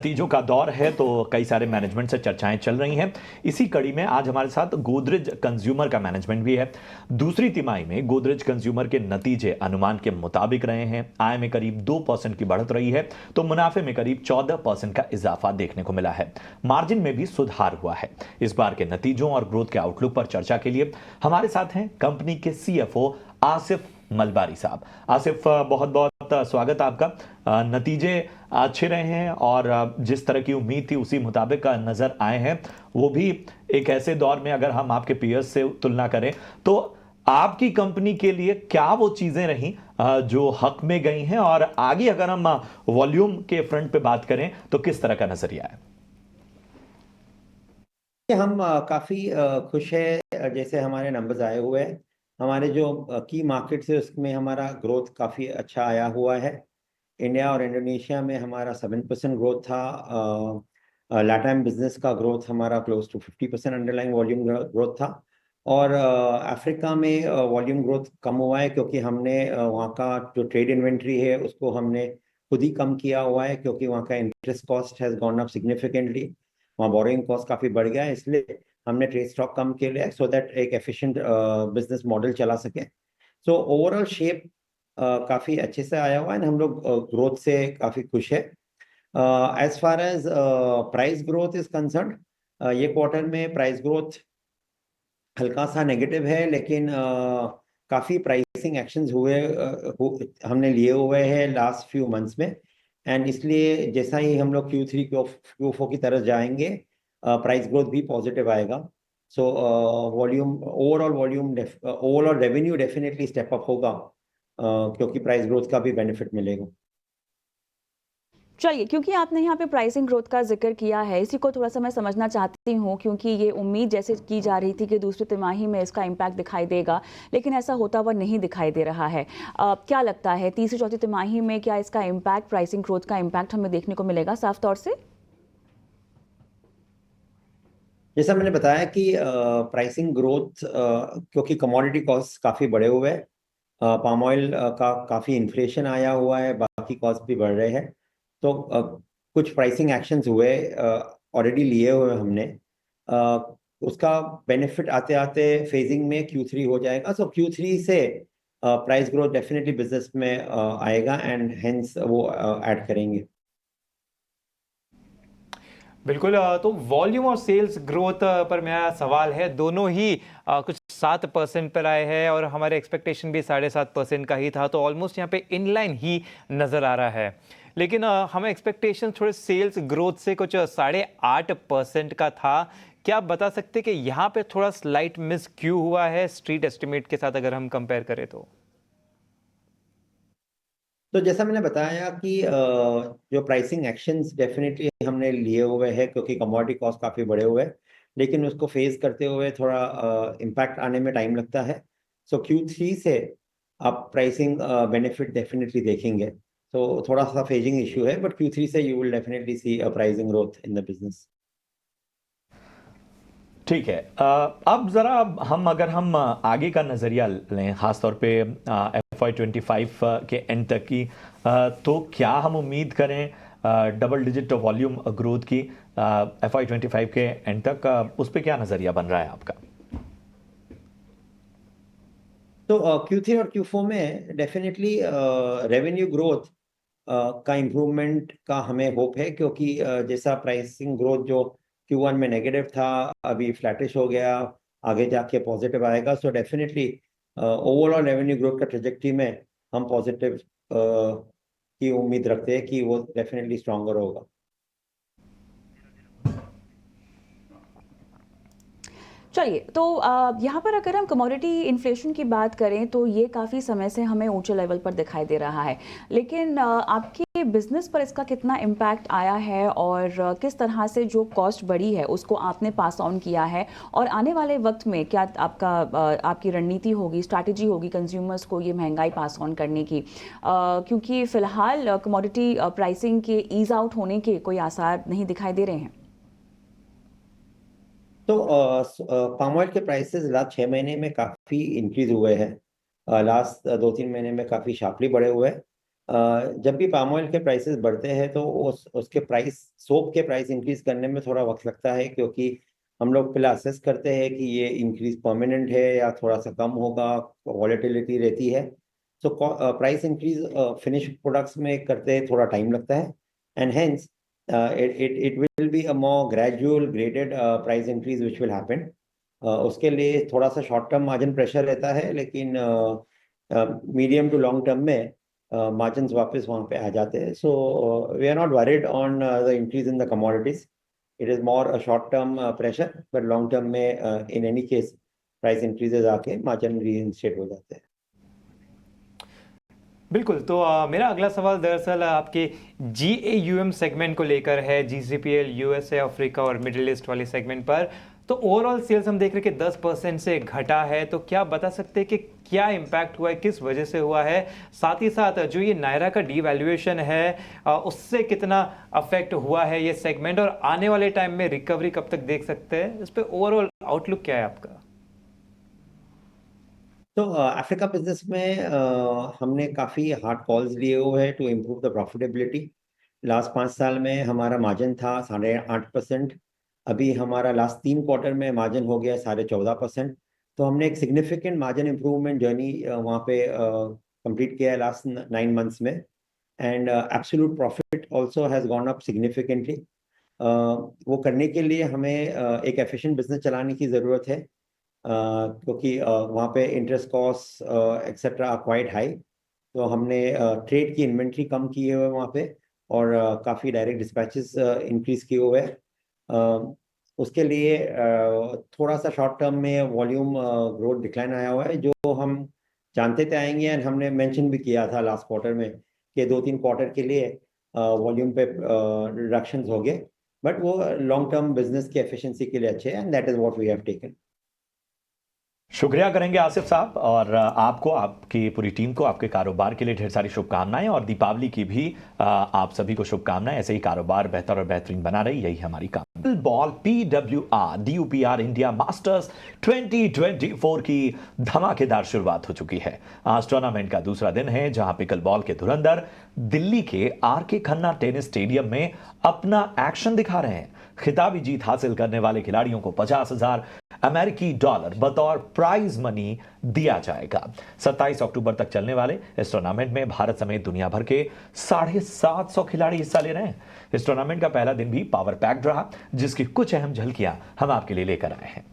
नतीजों का दौर है तो कई सारे मैनेजमेंट से चर्चाएं चल रही हैं। इसी कड़ी में आज हमारे साथ गोदरेज कंज्यूमर का मैनेजमेंट भी है। दूसरी तिमाही में गोदरेज कंज्यूमर के नतीजे अनुमान के मुताबिक रहे हैं। आय में करीब 2% की बढ़त रही है तो मुनाफे में करीब 14% का इजाफा देखने को मिला है। मार्जिन में भी सुधार हुआ है। इस बार के नतीजों और ग्रोथ के आउटलुक पर चर्चा के लिए हमारे साथ हैं कंपनी के CFO आसिफ मलबारी साहब। आसिफ, बहुत बहुत स्वागत आपका। नतीजे अच्छे रहे हैं और जिस तरह की उम्मीद थी उसी मुताबिक नजर आए हैं, वो भी एक ऐसे दौर में अगर हम आपके पीयर्स से तुलना करें तो आपकी कंपनी के लिए क्या वो चीजें रहीं जो हक में गई हैं, और आगे अगर हम वॉल्यूम के फ्रंट पे बात करें तो किस तरह का नजरिया है? हम काफ़ी खुश है जैसे हमारे नंबर्स आए हुए हैं। हमारे जो की मार्केट्स है उसमें हमारा ग्रोथ काफ़ी अच्छा आया हुआ है। इंडिया और इंडोनेशिया में हमारा 7% ग्रोथ था। लैटाम बिजनेस का ग्रोथ हमारा close to 50% underlying volume growth था। और अफ्रीका में वॉल्यूम ग्रोथ कम हुआ है क्योंकि हमने वहाँ का जो ट्रेड इन्वेंट्री है उसको हमने खुद ही कम किया हुआ है, क्योंकि वहाँ का interest cost has gone up significantly. वहाँ बोरिंग कॉस्ट काफ़ी बढ़ गया है, इसलिए हमने ट्रेड स्टॉक कम किया है सो दैट एक एफिशिएंट बिजनेस मॉडल चला सके। सो ओवरऑल शेप काफ़ी अच्छे से आया हुआ है, हम लोग ग्रोथ से काफ़ी खुश है। As far as price growth is concern, ये क्वार्टर में प्राइस ग्रोथ हल्का सा नेगेटिव है, लेकिन काफ़ी प्राइसिंग एक्शंस हमने लिए हुए हैं लास्ट फ्यू मंथ्स में। एंड इसलिए जैसा ही हम लोग Q3 Q4 की तरफ जाएंगे, प्राइस ग्रोथ भी पॉजिटिव आएगा। So overall revenue definitely step up होगा, क्योंकि प्राइस ग्रोथ का भी बेनिफिट मिलेगा। चलिए, क्योंकि आपने यहाँ पे प्राइसिंग ग्रोथ का जिक्र किया है, इसी को थोड़ा सा मैं समझना चाहती हूँ, क्योंकि ये उम्मीद जैसे की जा रही थी कि दूसरी तिमाही में इसका इम्पैक्ट दिखाई देगा, लेकिन ऐसा होता हुआ नहीं दिखाई दे रहा है। क्या लगता है तीसरी चौथी तिमाही में क्या इसका इम्पैक्ट, प्राइसिंग ग्रोथ का इम्पैक्ट हमें देखने को मिलेगा साफ तौर से? जैसा मैंने बताया कि प्राइसिंग ग्रोथ, क्योंकि कमोडिटी कॉस्ट काफ़ी बढ़े हुए हैं, पाम ऑयल का काफ़ी इन्फ्लेशन आया हुआ है, बाकी कॉस्ट भी बढ़ रहे हैं। तो कुछ प्राइसिंग एक्शंस हुए ऑलरेडी लिए हुए हमने, उसका बेनिफिट आते आते फेजिंग में Q3 हो जाएगा। सो Q3 से प्राइस ग्रोथ डेफिनेटली बिजनेस में आएगा एंड हेंस वो ऐड करेंगे। बिल्कुल। तो वॉल्यूम और सेल्स ग्रोथ पर मेरा सवाल है। दोनों ही कुछ 7% पर आए हैं और हमारे एक्सपेक्टेशन भी 7.5% का ही था, तो ऑलमोस्ट यहाँ पे इनलाइन ही नज़र आ रहा है। लेकिन हमें एक्सपेक्टेशन थोड़े सेल्स ग्रोथ से कुछ 8.5% का था। क्या आप बता सकते कि यहाँ पे थोड़ा स्लाइट मिस क्यों हुआ है स्ट्रीट एस्टिमेट के साथ अगर हम कंपेयर करें तो? तो जैसा मैंने बताया कि जो प्राइसिंग एक्शंस डेफिनेटली हमने लिए हुए हैं, क्योंकि कमोडिटी कॉस्ट काफ़ी बढ़े हुए हैं, लेकिन उसको फेस करते हुए थोड़ा इम्पैक्ट आने में टाइम लगता है। सो Q3 से आप प्राइसिंग बेनिफिट डेफिनेटली देखेंगे। तो थोड़ा सा फेजिंग इशू है, बट Q3 से you will definitely see a pricing growth in the business. ठीक है। अब जरा अगर हम आगे का नजरिया लें, खासतौर पे FY25 के एंड तक की, तो क्या हम उम्मीद करें डबल डिजिट वॉल्यूम ग्रोथ की FY25 के एंड तक? उस पे क्या नजरिया बन रहा है आपका? तो Q3 और Q4 में डेफिनेटली रेवेन्यू ग्रोथ का इम्प्रूवमेंट का हमें होप है, क्योंकि जैसा प्राइसिंग ग्रोथ जो Q1 में नेगेटिव था अभी फ्लैटिश हो गया, आगे जाके पॉजिटिव आएगा। So definitely overall revenue growth का ट्रेजेक्टरी में हम पॉजिटिव की उम्मीद रखते हैं कि वो डेफिनेटली स्ट्रॉन्गर होगा। चलिए, तो यहाँ पर अगर हम कमोडिटी इन्फ्लेशन की बात करें तो ये काफ़ी समय से हमें ऊंचे लेवल पर दिखाई दे रहा है, लेकिन आपके बिजनेस पर इसका कितना इम्पैक्ट आया है और किस तरह से जो कॉस्ट बढ़ी है उसको आपने पास ऑन किया है, और आने वाले वक्त में क्या आपकी रणनीति होगी, स्ट्रैटेजी होगी कंज्यूमर्स को ये महंगाई पास ऑन करने की, क्योंकि फ़िलहाल कमोडिटी प्राइसिंग के ईज आउट होने के कोई आसार नहीं दिखाई दे रहे हैं। तो पाम ऑयल के प्राइसेस लास्ट 6 महीने में काफ़ी इंक्रीज हुए हैं, लास्ट 2-3 महीने में काफ़ी शार्पली बढ़े हुए हैं। जब भी पाम ऑयल के प्राइसेस बढ़ते हैं तो उसके प्राइस, सोप के प्राइस इंक्रीज करने में थोड़ा वक्त लगता है, क्योंकि हम लोग पहले असेस करते हैं कि ये इंक्रीज परमानेंट है या थोड़ा सा कम होगा, वॉलेटिलिटी रहती है। So price increase finish products में करते हैं थोड़ा टाइम लगता है, and hence it will be a more gradual graded price increase which will happen. उसके लिए थोड़ा सा शॉर्ट टर्म मार्जिन प्रेशर रहता है, लेकिन मीडियम टू लॉन्ग टर्म में मार्जिन्स वापस वहाँ पे आ जाते हैं. So we are not worried on the increase in the commodities. It is more a short term pressure, but long term में in any case price increases आके margin reinstate हो जाते हैं. बिल्कुल, तो मेरा अगला सवाल दरअसल आपके GAUM सेगमेंट को लेकर है, GCPL, USA, अफ्रीका और मिडिल ईस्ट वाले सेगमेंट पर. तो ओवरऑल सेल्स हम देख रहे हैं कि 10% से घटा है. तो क्या बता सकते हैं कि क्या इम्पैक्ट हुआ है, किस वजह से हुआ है? साथ ही साथ जो ये नायरा का डीवैल्यूएशन है उससे कितना अफेक्ट हुआ है ये सेगमेंट, और आने वाले टाइम में रिकवरी कब तक देख सकते हैं? इस पर ओवरऑल आउटलुक क्या है आपका? तो अफ्रीका बिजनेस में हमने काफ़ी हार्ड कॉल्स लिए हुए हैं to improve the profitability. Last 5 साल में हमारा मार्जिन था 8.5%. अभी हमारा लास्ट 3 क्वार्टर में मार्जिन हो गया 14.5%. तो हमने एक सिग्निफिकेंट मार्जिन इम्प्रूवमेंट जर्नी वहाँ पे कंप्लीट किया है लास्ट 9 मंथ्स में. And absolute profit also has gone up significantly. वो करने के लिए हमें एक एफिशिएंट बिजनेस चलाने की ज़रूरत है, क्योंकि वहाँ पे interest cost etcetera are quite high. तो हमने ट्रेड की इन्वेंट्री कम किए हुए वहाँ पे, और काफ़ी डायरेक्ट डिस्पैचेस इंक्रीज किए हुए हैं. उसके लिए थोड़ा सा शॉर्ट टर्म में वॉल्यूम ग्रोथ डिक्लाइन आया हुआ है, जो हम जानते थे आएंगे, एंड हमने मेंशन भी किया था लास्ट क्वार्टर में कि 2-3 क्वार्टर के लिए वॉल्यूम पे रिडक्शंस हो गए, बट वो लॉन्ग टर्म बिजनेस की एफिशिएंसी के लिए अच्छे हैं, and that is what we have taken. शुक्रिया करेंगे आसिफ साहब, और आपको, आपकी पूरी टीम को, आपके कारोबार के लिए ढेर सारी शुभकामनाएं, और दीपावली की भी आप सभी को शुभकामनाएं. ऐसे ही कारोबार बेहतर और बेहतरीन बना रही, यही हमारी काम. बॉल DUPR इंडिया मास्टर्स 2024 की धमाकेदार शुरुआत हो चुकी है. आज टूर्नामेंट का दूसरा दिन है, जहां पिकल बॉल के धुरंधर दिल्ली के RK खन्ना टेनिस स्टेडियम में अपना एक्शन दिखा रहे हैं. खिताबी जीत हासिल करने वाले खिलाड़ियों को $50,000 अमेरिकी डॉलर बतौर प्राइज मनी दिया जाएगा. 27 अक्टूबर तक चलने वाले इस टूर्नामेंट में भारत समेत दुनिया भर के 750 खिलाड़ी हिस्सा ले रहे हैं. इस टूर्नामेंट का पहला दिन भी पावर पैक्ड रहा, जिसकी कुछ अहम झलकियां हम आपके लिए लेकर आए हैं.